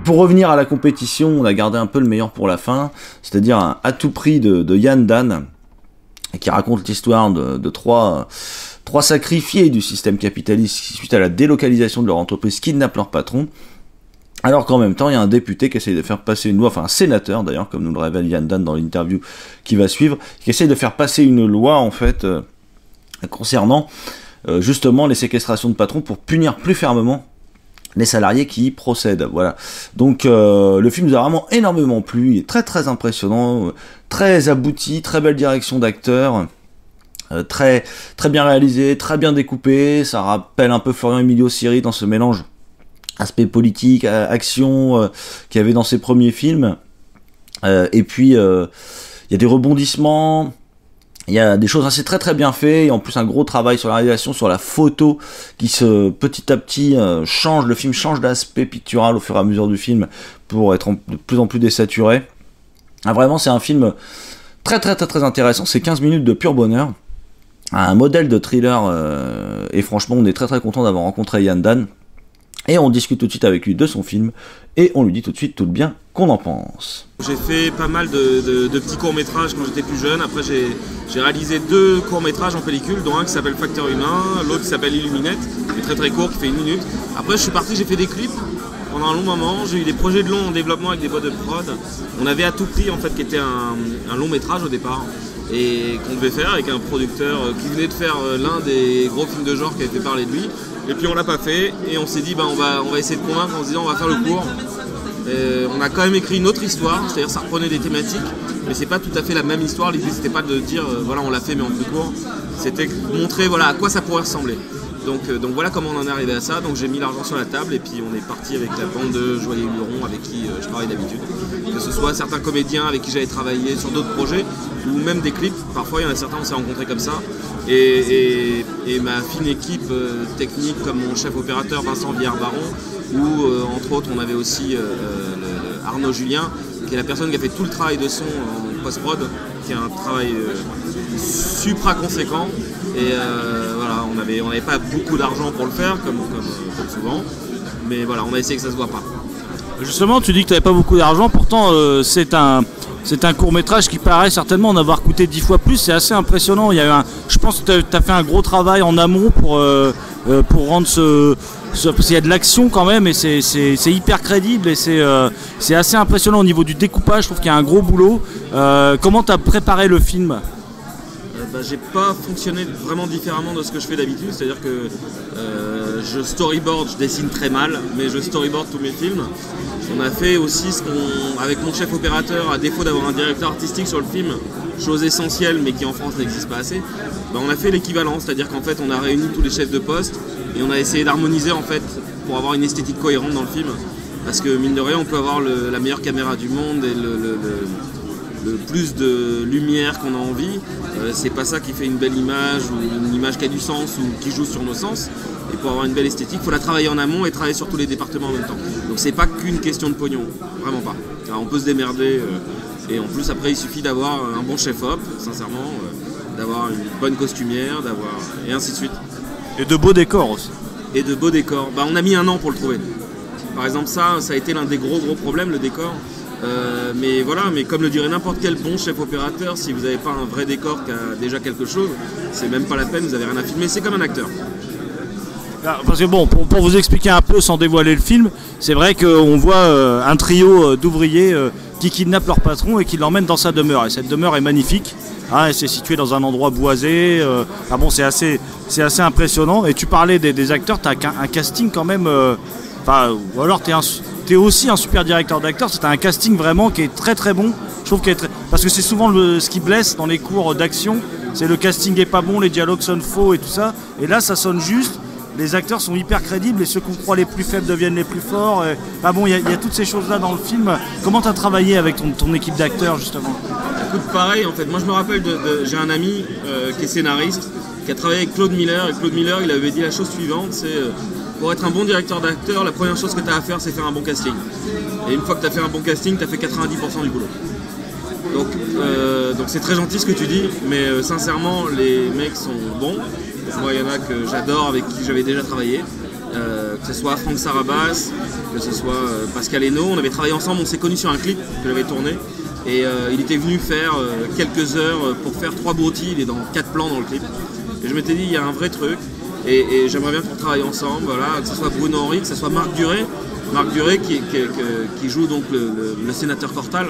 Pour revenir à la compétition, on a gardé un peu le meilleur pour la fin, c'est-à-dire À tout prix de Yann Dan, qui raconte l'histoire de trois sacrifiés du système capitaliste qui, suite à la délocalisation de leur entreprise, kidnappent leur patron, alors qu'en même temps il y a un député qui essaye de faire passer une loi, enfin un sénateur d'ailleurs, comme nous le révèle Yann Dan dans l'interview qui va suivre, qui essaye de faire passer une loi en fait concernant justement les séquestrations de patrons pour punir plus fermement les salariés qui y procèdent. Voilà. Donc le film nous a vraiment énormément plu, il est très très impressionnant, très abouti, très belle direction d'acteurs, très très bien réalisé, très bien découpé. Ça rappelle un peu Florian Emilio Siri dans ce mélange aspect politique, action qu'il y avait dans ses premiers films. Et puis il y a des rebondissements. Il y a des choses assez très très bien faites, et en plus un gros travail sur la réalisation, sur la photo, qui petit à petit change, le film change d'aspect pictural au fur et à mesure du film, pour être de plus en plus désaturé. Ah, vraiment c'est un film très très très très intéressant, c'est 15 minutes de pur bonheur, un modèle de thriller, et franchement on est très très content d'avoir rencontré Yann Dan, et on discute tout de suite avec lui de son film, et on lui dit tout de suite tout le bien qu'on en pense. J'ai fait pas mal de petits courts-métrages quand j'étais plus jeune. Après j'ai réalisé 2 courts-métrages en pellicule, dont un qui s'appelle Facteur Humain, l'autre qui s'appelle Illuminette, qui est très très court, qui fait 1 minute. Après je suis parti, j'ai fait des clips pendant un long moment, j'ai eu des projets de long en développement avec des boîtes de prod. On avait À tout prix en fait, qui était un long métrage au départ, et qu'on devait faire avec un producteur qui venait de faire l'un des gros films de genre qui avait fait parler de lui. Et puis on l'a pas fait, et on s'est dit on va essayer de convaincre en se disant on va faire le court. On a quand même écrit une autre histoire, c'est-à-dire ça reprenait des thématiques, mais c'est pas tout à fait la même histoire. L'idée c'était pas de dire voilà on l'a fait mais en plus court, c'était de montrer voilà à quoi ça pourrait ressembler. Donc voilà comment on en est arrivé à ça. Donc j'ai mis l'argent sur la table et puis on est parti avec la bande de Joyeux Luron avec qui je travaille d'habitude. Que ce soit certains comédiens avec qui j'avais travaillé sur d'autres projets, ou même des clips. Parfois il y en a certains on s'est rencontrés comme ça. Et ma fine équipe technique, comme mon chef opérateur Vincent Villard-Baron, ou entre autres on avait aussi Arnaud Julien, qui est la personne qui a fait tout le travail de son en post-prod, qui est un travail supra conséquent. Et voilà, on n'avait pas beaucoup d'argent pour le faire, comme souvent, mais voilà, on a essayé que ça se voit pas. Justement, tu dis que tu n'avais pas beaucoup d'argent, pourtant c'est un court-métrage qui paraît certainement en avoir coûté 10 fois plus, c'est assez impressionnant. Je pense que tu as fait un gros travail en amont pour rendre parce qu'il y a de l'action quand même, et c'est hyper crédible, et c'est assez impressionnant au niveau du découpage. Je trouve qu'il y a un gros boulot. Comment tu as préparé le film ? J'ai pas fonctionné vraiment différemment de ce que je fais d'habitude, c'est-à-dire que je storyboard, je dessine très mal, mais je storyboard tous mes films. On a fait aussi avec mon chef opérateur, à défaut d'avoir un directeur artistique sur le film, chose essentielle mais qui en France n'existe pas assez, on a fait l'équivalent, c'est-à-dire qu'en fait on a réuni tous les chefs de poste et on a essayé d'harmoniser en fait pour avoir une esthétique cohérente dans le film, parce que mine de rien on peut avoir la meilleure caméra du monde et le plus de lumière qu'on a envie, c'est pas ça qui fait une belle image, ou une image qui a du sens, ou qui joue sur nos sens. Et pour avoir une belle esthétique, il faut la travailler en amont et travailler sur tous les départements en même temps. Donc c'est pas qu'une question de pognon, vraiment pas. Alors, on peut se démerder, et en plus après il suffit d'avoir un bon chef-op, sincèrement, d'avoir une bonne costumière, et ainsi de suite. Et de beaux décors aussi. Et de beaux décors. On a mis 1 an pour le trouver. Par exemple ça a été l'un des gros problèmes, le décor. Mais voilà, mais comme le dirait n'importe quel bon chef opérateur, si vous n'avez pas un vrai décor qui a déjà quelque chose, c'est même pas la peine, vous n'avez rien à filmer, c'est comme un acteur. Parce que bon, pour vous expliquer un peu sans dévoiler le film, c'est vrai qu'on voit un trio d'ouvriers qui kidnappent leur patron et qui l'emmènent dans sa demeure. Et cette demeure est magnifique, hein, c'est situé dans un endroit boisé. C'est assez impressionnant. Et tu parlais des acteurs, tu as un casting quand même, ou alors tu es aussi un super directeur d'acteurs, c'est un casting vraiment qui est très très bon. Je trouve parce que c'est souvent ce qui blesse dans les cours d'action, c'est le casting est pas bon, les dialogues sonnent faux et tout ça. Et là ça sonne juste. Les acteurs sont hyper crédibles et ceux qu'on croit les plus faibles deviennent les plus forts. Il y a toutes ces choses-là dans le film. Comment tu as travaillé avec ton équipe d'acteurs justement ? Écoute, pareil en fait. Moi je me rappelle, j'ai un ami qui est scénariste, qui a travaillé avec Claude Miller. Et Claude Miller, il avait dit la chose suivante, c'est pour être un bon directeur d'acteurs, la première chose que tu as à faire, c'est faire un bon casting. Et une fois que tu as fait un bon casting, tu as fait 90% du boulot. Donc c'est très gentil ce que tu dis, mais sincèrement, les mecs sont bons. Moi, il y en a que j'adore, avec qui j'avais déjà travaillé. que ce soit Franck Sarabas, que ce soit Pascal Hainaut. On avait travaillé ensemble, on s'est connus sur un clip que j'avais tourné. Et il était venu faire quelques heures pour faire 3 broutilles, il est dans 4 plans dans le clip. Et je m'étais dit, il y a un vrai truc, et j'aimerais bien qu'on travaille ensemble, voilà, que ce soit Bruno Henry, que ce soit Marc Duret. Marc Duret qui joue donc le sénateur Cortal.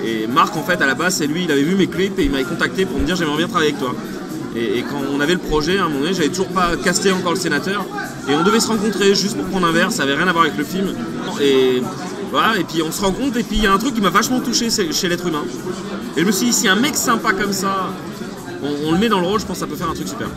Et Marc, en fait, à la base, c'est lui, il avait vu mes clips et il m'avait contacté pour me dire, j'aimerais bien travailler avec toi. Et quand on avait le projet, à un moment donné, j'avais toujours pas casté encore le sénateur. Et on devait se rencontrer juste pour prendre un verre, ça avait rien à voir avec le film. Et voilà, et puis on se rencontre, et puis il y a un truc qui m'a vachement touché chez l'être humain. Et je me suis dit, si un mec sympa comme ça, on le met dans le rôle, je pense que ça peut faire un truc super.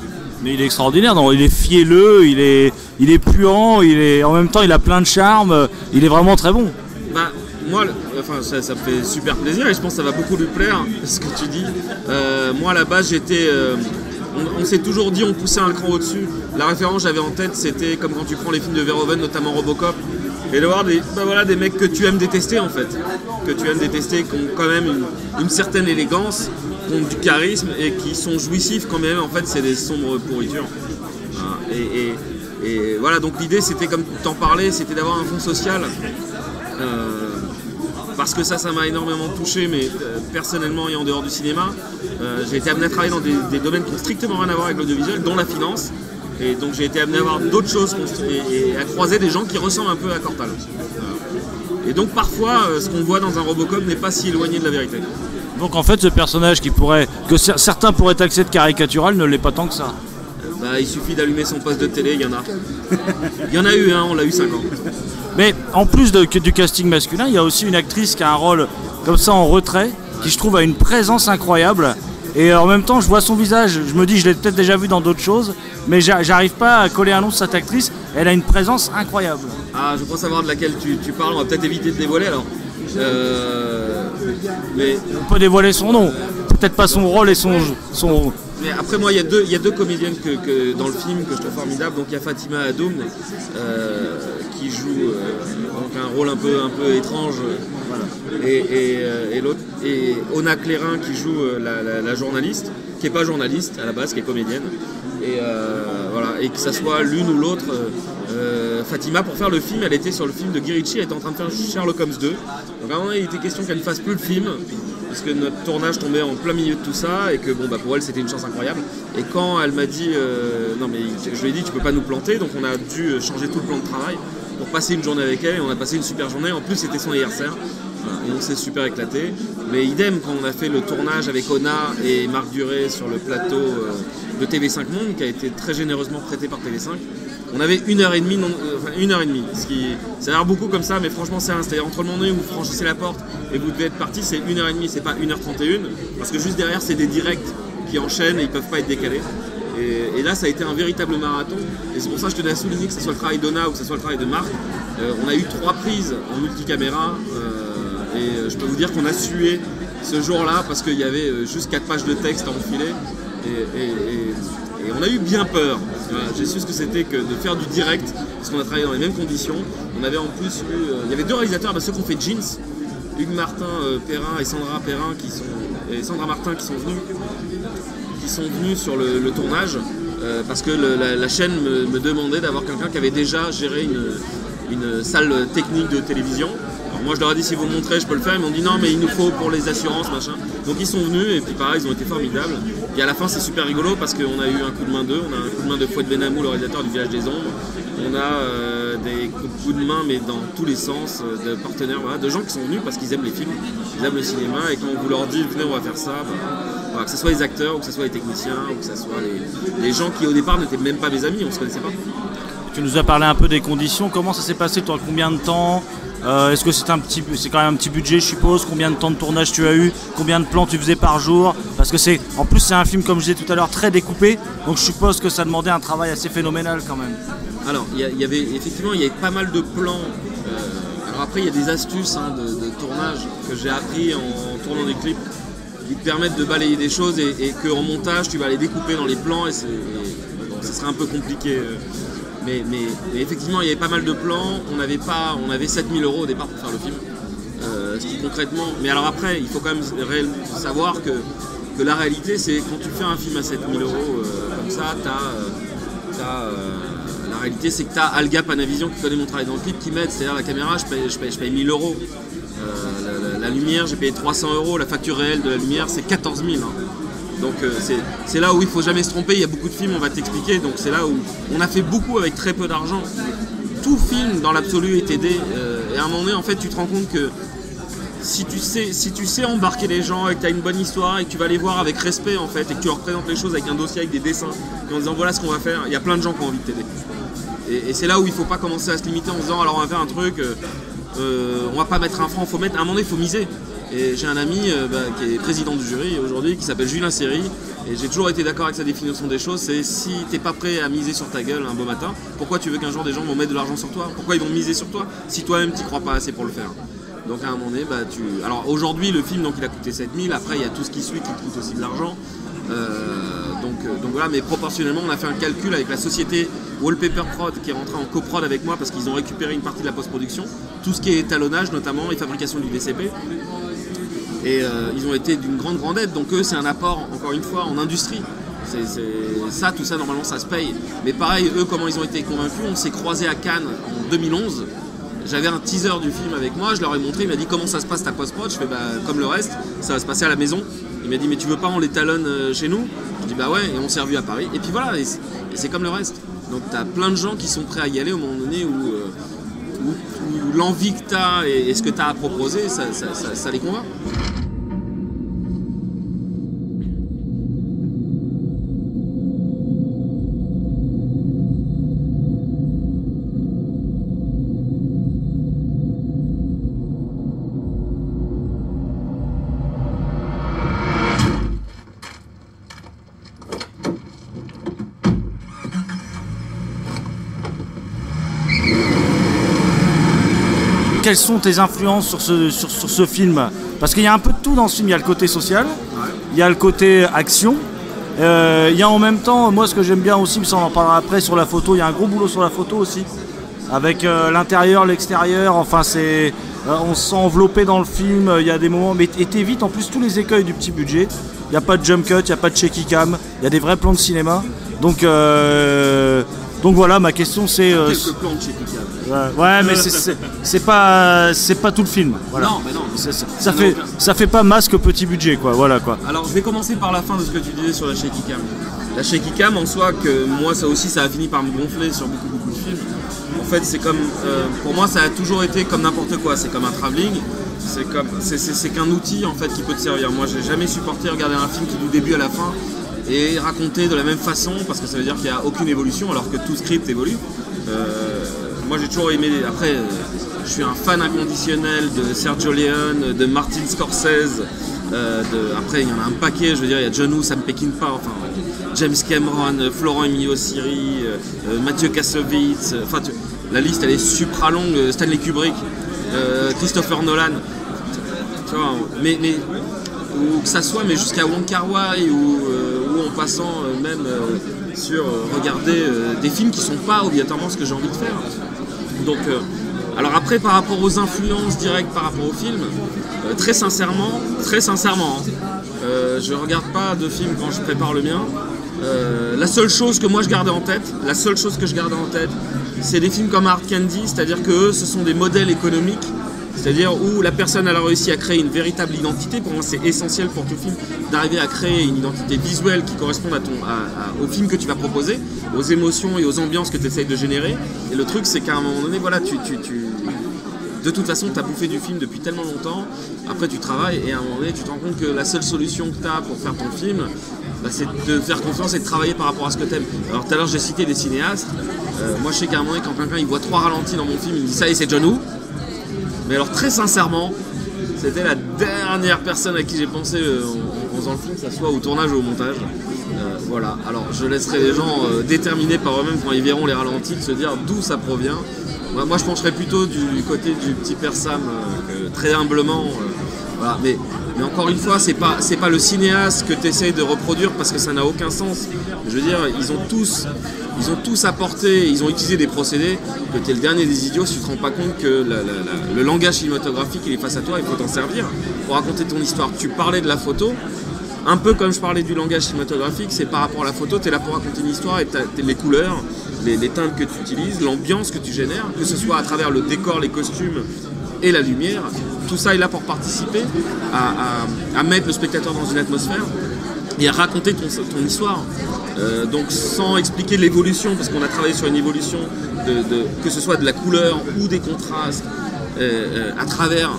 Mais il est extraordinaire, non, il est fielleux, il est puant, en même temps il a plein de charme, il est vraiment très bon. Bah, moi, enfin, ça me fait super plaisir et je pense que ça va beaucoup lui plaire, ce que tu dis. Moi, à la base, j'étais... on s'est toujours dit, on poussait un cran au-dessus. La référence que j'avais en tête, c'était comme quand tu prends les films de Verhoeven, notamment Robocop, et de voir des mecs que tu aimes détester, en fait. Que tu aimes détester, qui ont quand même une certaine élégance, qui ont du charisme et qui sont jouissifs quand même. En fait, c'est des sombres pourritures. Et voilà, donc l'idée, c'était, comme t'en parlais, c'était d'avoir un fond social. Parce que ça m'a énormément touché, mais personnellement et en dehors du cinéma, j'ai été amené à travailler dans des domaines qui n'ont strictement rien à voir avec l'audiovisuel, dont la finance. Et donc j'ai été amené à voir d'autres choses et à croiser des gens qui ressemblent un peu à Cortal. Et donc parfois, ce qu'on voit dans un Robocop n'est pas si éloigné de la vérité. Donc en fait, ce personnage que certains pourraient taxer de caricatural ne l'est pas tant que ça. Il suffit d'allumer son poste de télé, il y en a. Il y en a eu un, on l'a eu 5 ans. Mais en plus du casting masculin, il y a aussi une actrice qui a un rôle comme ça en retrait, qui je trouve a une présence incroyable. Et en même temps, je vois son visage, je me dis, je l'ai peut-être déjà vu dans d'autres choses, mais j'arrive pas à coller un nom sur cette actrice. Elle a une présence incroyable. Ah, je crois savoir de laquelle tu parles, on va peut-être éviter de dévoiler alors. Mais... On peut dévoiler son nom, peut-être pas son rôle et son... Mais après moi, il y a deux comédiennes que dans le film que je trouve formidables. Donc il y a Fatima Adoum qui joue donc un rôle un peu étrange, voilà. Et l'autre, et Ona Clérin qui joue la journaliste, qui n'est pas journaliste à la base, qui est comédienne. Et voilà, et que ça soit l'une ou l'autre. Fatima, pour faire le film, elle était sur le film de Guy Ritchie, elle était en train de faire Sherlock Holmes 2. Donc à un moment, il était question qu'elle ne fasse plus le film, parce que notre tournage tombait en plein milieu de tout ça, et que pour elle c'était une chance incroyable. Et quand elle m'a dit, non mais je lui ai dit tu peux pas nous planter, donc on a dû changer tout le plan de travail pour passer une journée avec elle, et on a passé une super journée, en plus c'était son anniversaire, et on s'est super éclaté. Mais idem, quand on a fait le tournage avec Ona et Marc Duret sur le plateau de TV5 Monde, qui a été très généreusement prêté par TV5, on avait 1h30, ce qui ça a l'air beaucoup comme ça, mais franchement c'est rien. C'est-à-dire entre le moment où vous franchissez la porte et vous devez être parti, c'est 1h30, c'est pas 1h31, parce que juste derrière c'est des directs qui enchaînent et ils peuvent pas être décalés. Et là ça a été un véritable marathon, et c'est pour ça que je tenais à souligner que ce soit le travail d'Ona ou que ce soit le travail de Marc. On a eu 3 prises en multicaméra, et je peux vous dire qu'on a sué ce jour-là parce qu'il y avait juste 4 pages de texte à enfiler, et on a eu bien peur. Voilà, j'ai su ce que c'était que de faire du direct, parce qu'on a travaillé dans les mêmes conditions. On avait en plus eu... il y avait 2 réalisateurs, ceux qui ont fait Jeans, Hugues Martin Perrin et Sandra Perrin et Sandra Martin qui sont venus sur le tournage, parce que la chaîne me demandait d'avoir quelqu'un qui avait déjà géré une salle technique de télévision. Alors moi je leur ai dit si vous me montrez je peux le faire, ils m'ont dit non mais il nous faut pour les assurances machin. Donc ils sont venus et puis pareil ils ont été formidables. Et à la fin c'est super rigolo parce qu'on a eu un coup de main d'eux, on a un coup de main de Fouad Benamou, le réalisateur du Village des Ombres. On a des coups de main mais dans tous les sens, de partenaires, voilà, de gens qui sont venus parce qu'ils aiment les films, ils aiment le cinéma, et quand on vous leur dit venez on va faire ça, voilà, que ce soit les acteurs ou que ce soit les techniciens ou que ce soit les gens qui au départ n'étaient même pas mes amis, on se connaissait pas. Tu nous as parlé un peu des conditions, comment ça s'est passé toi, combien de temps? Est-ce que c'est quand même un petit budget je suppose? Combien de temps de tournage tu as eu? Combien de plans tu faisais par jour? Parce que en plus c'est un film comme je disais tout à l'heure très découpé, donc je suppose que ça demandait un travail assez phénoménal quand même. Alors il y avait pas mal de plans. Alors après il y a des astuces de tournage que j'ai appris en tournant des clips qui te permettent de balayer des choses et qu'en montage tu vas les découper dans les plans et donc ça serait un peu compliqué. Mais effectivement, il y avait pas mal de plans. On avait 7 000 € au départ pour faire le film. Ce qui concrètement. Mais alors après, il faut quand même savoir que la réalité, c'est quand tu fais un film à 7 000 € comme ça, t'as la La réalité, c'est que tu as Alga Panavision qui connaît mon travail dans le clip qui m'aide, c'est-à-dire la caméra, je paye 1000 euros. La lumière, j'ai payé 300 euros, la facture réelle de la lumière, c'est 14 000. Hein. Donc c'est là où il faut jamais se tromper, il y a beaucoup de films, on va t'expliquer, donc c'est là où on a fait beaucoup avec très peu d'argent. Tout film dans l'absolu est aidé, et à un moment donné en fait tu te rends compte que si tu sais embarquer les gens et que tu as une bonne histoire et que tu vas les voir avec respect en fait et que tu leur présentes les choses avec un dossier, avec des dessins et en disant voilà ce qu'on va faire, il y a plein de gens qui ont envie de t'aider. Et c'est là où il faut pas commencer à se limiter en disant alors on va faire un truc, on va pas mettre un franc, faut mettre, à un moment donné il faut miser. Et j'ai un ami qui est président du jury aujourd'hui qui s'appelle Julien Seri et j'ai toujours été d'accord avec sa définition des choses, c'est si t'es pas prêt à miser sur ta gueule un beau matin, pourquoi tu veux qu'un jour des gens vont mettre de l'argent sur toi? Pourquoi ils vont miser sur toi si toi-même t'y crois pas assez pour le faire? Donc à un moment donné, alors aujourd'hui le film donc il a coûté 7000, après il y a tout ce qui suit qui coûte aussi de l'argent. Donc voilà, mais proportionnellement on a fait un calcul avec la société Wallpaper Prod qui est rentrée en coprod avec moi parce qu'ils ont récupéré une partie de la post-production, tout ce qui est étalonnage notamment et fabrication du DCP. Et ils ont été d'une grande aide, donc eux c'est un apport encore une fois en industrie. Ça, tout ça normalement ça se paye. Mais pareil, eux comment ils ont été convaincus, on s'est croisés à Cannes en 2011. J'avais un teaser du film avec moi, je leur ai montré, il m'a dit comment ça se passe ta post-prod, je fais comme le reste, ça va se passer à la maison. Il m'a dit mais tu veux pas on l'étalonne chez nous? Je dis bah ouais, et on s'est revus à Paris. Et puis voilà, et c'est comme le reste. Donc t'as plein de gens qui sont prêts à y aller au moment donné où l'envie que t'as et ce que t'as à proposer, ça les convainc. Quelles sont tes influences sur ce film? Parce qu'il y a un peu de tout dans ce film, il y a le côté social, il y a le côté action, il y a en même temps, moi ce que j'aime bien aussi, mais ça on en parlera après, sur la photo, il y a un gros boulot sur la photo aussi, avec l'intérieur, l'extérieur, enfin on se sent enveloppé dans le film, il y a des moments, mais t'évites en plus tous les écueils du petit budget, il n'y a pas de jump cut, il n'y a pas de shaky cam, il y a des vrais plans de cinéma, donc voilà, ma question c'est... quelques plans de shaky cam. Ouais, mais c'est pas tout le film. Voilà. Non, mais non. Ça fait pas masque petit budget, quoi. Voilà, quoi. Alors, je vais commencer par la fin de ce que tu disais sur la shaky cam. La shaky cam, en soi, que moi, ça aussi, ça a fini par me gonfler sur beaucoup de films. En fait, c'est comme, pour moi, ça a toujours été comme n'importe quoi. C'est comme un travelling. C'est qu'un outil en fait qui peut te servir. Moi, j'ai jamais supporté regarder un film qui du début à la fin est raconté de la même façon parce que ça veut dire qu'il n'y a aucune évolution alors que tout script évolue. Moi j'ai toujours aimé, après je suis un fan inconditionnel de Sergio Leone, de Martin Scorsese, après il y en a un paquet, je veux dire il y a John Woo, Sam Peckinpah, enfin James Cameron, Florent Emilio Siri, Mathieu Kassovitz, enfin la liste elle est supra longue, Stanley Kubrick, Christopher Nolan, tu vois, mais ou que ça soit mais jusqu'à Wong Kar-wai ou en passant même sur regarder des films qui sont pas obligatoirement ce que j'ai envie de faire. Donc, alors après par rapport aux influences directes par rapport au film, très sincèrement, je regarde pas de film quand je prépare le mien. La seule chose que moi je gardais en tête, c'est des films comme Hard Candy, c'est-à-dire que eux, ce sont des modèles économiques. C'est-à-dire où la personne elle a réussi à créer une véritable identité. Pour moi, c'est essentiel pour tout film d'arriver à créer une identité visuelle qui corresponde au film que tu vas proposer, aux émotions et aux ambiances que tu essayes de générer. Et le truc, c'est qu'à un moment donné, voilà, de toute façon, tu as bouffé du film depuis tellement longtemps. Après, tu travailles et à un moment donné, tu te rends compte que la seule solution que tu as pour faire ton film, c'est de faire confiance et de travailler par rapport à ce que tu aimes. Alors, tout à l'heure, j'ai cité des cinéastes. Moi, je sais qu'à un moment donné, quand quelqu'un il voit 3 ralentis dans mon film, il me dit ça y est, c'est John Woo. Mais alors très sincèrement, c'était la dernière personne à qui j'ai pensé en faisant le film, que ça soit au tournage ou au montage. Voilà, alors je laisserai les gens déterminer par eux-mêmes quand ils verront les ralentis de se dire d'où ça provient. Moi je pencherais plutôt du côté du petit père Sam, très humblement. Voilà. Mais encore une fois, c'est pas le cinéaste que tu essayes de reproduire parce que ça n'a aucun sens. Je veux dire, ils ont tous apporté, ils ont utilisé des procédés que tu es le dernier des idiots si tu te rends pas compte que le langage cinématographique il est face à toi, il faut t'en servir pour raconter ton histoire. Tu parlais de la photo, un peu comme je parlais du langage cinématographique, c'est par rapport à la photo, tu es là pour raconter une histoire et les couleurs, les teintes que tu utilises, l'ambiance que tu génères, que ce soit à travers le décor, les costumes et la lumière. Tout ça est là pour participer à mettre le spectateur dans une atmosphère et à raconter ton histoire. Donc sans expliquer l'évolution, parce qu'on a travaillé sur une évolution, que ce soit de la couleur ou des contrastes, à travers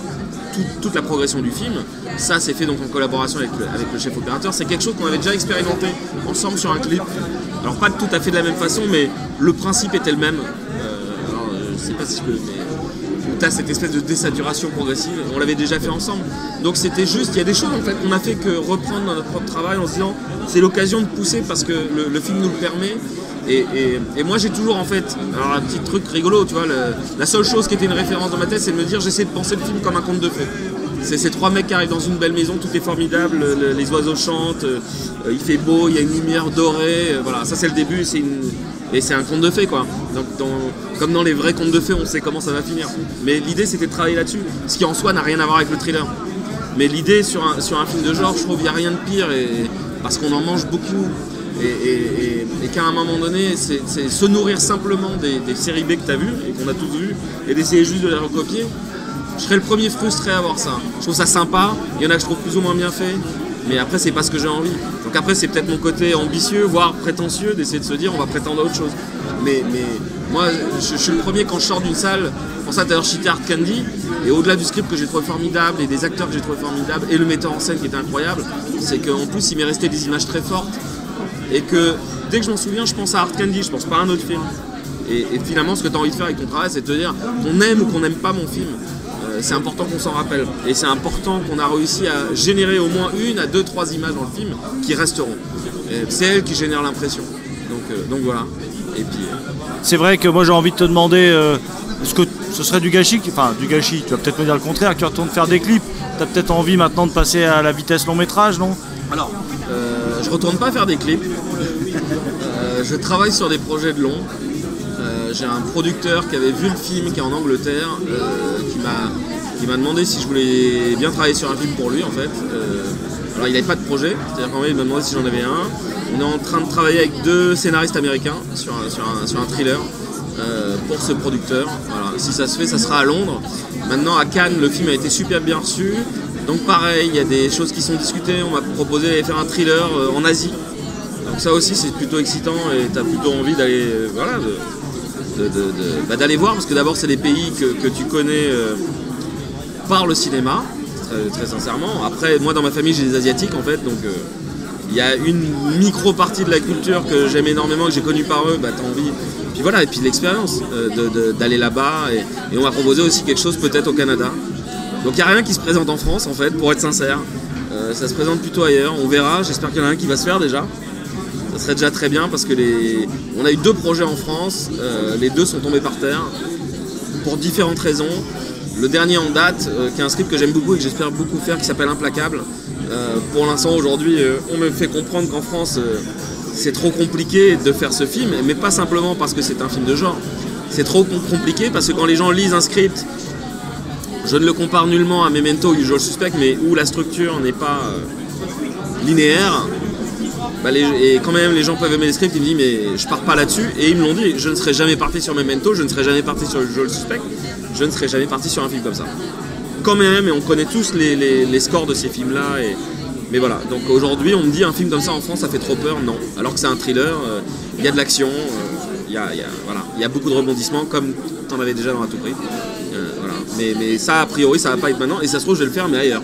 toute la progression du film. Ça c'est fait donc en collaboration avec le chef opérateur. C'est quelque chose qu'on avait déjà expérimenté ensemble sur un clip. Alors pas tout à fait de la même façon, mais le principe était le même. Alors je sais pas si je peux... Tu as cette espèce de désaturation progressive, on l'avait déjà fait ensemble. Donc c'était juste, il y a des choses en fait qu'on a fait que reprendre dans notre propre travail en se disant c'est l'occasion de pousser parce que le film nous le permet. Et moi j'ai toujours en fait, alors un petit truc rigolo, tu vois, la seule chose qui était une référence dans ma tête, c'est de me dire j'essaie de penser le film comme un conte de fées. C'est ces trois mecs qui arrivent dans une belle maison, tout est formidable, les oiseaux chantent, il fait beau, il y a une lumière dorée, voilà, ça c'est le début, et c'est un conte de fées quoi. Donc comme dans les vrais contes de fées, on sait comment ça va finir. Mais l'idée c'était de travailler là-dessus, ce qui en soi n'a rien à voir avec le thriller. Mais l'idée sur un film de genre, je trouve qu'il n'y a rien de pire, parce qu'on en mange beaucoup. Et qu'à un moment donné, c'est se nourrir simplement des séries B que tu as vues et qu'on a tous vues et d'essayer juste de les recopier. Je serais le premier frustré à voir ça. Je trouve ça sympa, il y en a que je trouve plus ou moins bien fait, mais après c'est pas ce que j'ai envie. Donc après c'est peut-être mon côté ambitieux, voire prétentieux, d'essayer de se dire on va prétendre à autre chose. Mais moi je suis le premier quand je sors d'une salle, pour ça d'ailleurs j'étais Hard Candy, et au-delà du script que j'ai trouvé formidable et des acteurs que j'ai trouvé formidables et le metteur en scène qui était incroyable, c'est qu'en plus il m'est resté des images très fortes et que dès que je m'en souviens je pense à Hard Candy, je pense pas à un autre film. Et finalement ce que tu as envie de faire avec ton travail c'est de te dire qu'on aime ou qu'on n'aime pas mon film. C'est important qu'on s'en rappelle et c'est important qu'on a réussi à générer au moins 1 à 2, 3 images dans le film qui resteront. C'est elles qui génèrent l'impression. Donc voilà. Et puis, c'est vrai que moi j'ai envie de te demander est-ce que ce serait du gâchis, enfin du gâchis, tu vas peut-être me dire le contraire, que tu retournes faire des clips, tu as peut-être envie maintenant de passer à la vitesse long métrage, non? Alors, je retourne pas faire des clips, je travaille sur des projets de long. J'ai un producteur qui avait vu le film, qui est en Angleterre, qui m'a demandé si je voulais bien travailler sur un film pour lui en fait. Alors il n'avait pas de projet, c'est-à-dire qu'en fait il m'a demandé si j'en avais un. On est en train de travailler avec 2 scénaristes américains sur un thriller pour ce producteur. Voilà. Si ça se fait, ça sera à Londres. Maintenant à Cannes, le film a été super bien reçu. Donc pareil, il y a des choses qui sont discutées. On m'a proposé d'aller faire un thriller en Asie. Donc ça aussi c'est plutôt excitant et tu as plutôt envie d'aller d'aller voir, parce que d'abord c'est des pays que tu connais par le cinéma, très sincèrement. Après moi dans ma famille j'ai des Asiatiques en fait, donc il y a une micro partie de la culture que j'aime énormément, que j'ai connue par eux, t'as envie. Puis voilà, et puis l'expérience d'aller là-bas, et on m'a proposé aussi quelque chose peut-être au Canada. Donc il n'y a rien qui se présente en France en fait, pour être sincère. Ça se présente plutôt ailleurs, on verra, j'espère qu'il y en a un qui va se faire déjà. Ça serait déjà très bien parce que on a eu 2 projets en France, les 2 sont tombés par terre pour différentes raisons. Le dernier en date, qui est un script que j'aime beaucoup et que j'espère beaucoup faire, qui s'appelle Implacable. Pour l'instant aujourd'hui on me fait comprendre qu'en France c'est trop compliqué de faire ce film, mais pas simplement parce que c'est un film de genre. C'est trop compliqué parce que quand les gens lisent un script, je ne le compare nullement à Memento ou Usual Suspect, mais où la structure n'est pas linéaire. Et quand même les gens peuvent aimer les scripts, ils me disent mais je pars pas là-dessus, et ils me l'ont dit, je ne serais jamais parti sur Memento, je ne serais jamais parti sur Usual Suspect, je ne serais jamais parti sur un film comme ça. Quand même, et on connaît tous les scores de ces films-là, mais voilà, donc aujourd'hui on me dit un film comme ça en France ça fait trop peur, non. Alors que c'est un thriller, il y a de l'action, il y a beaucoup de rebondissements comme t'en avais déjà dans À tout prix. Voilà. Mais ça a priori ça va pas être maintenant, et ça se trouve je vais le faire mais ailleurs.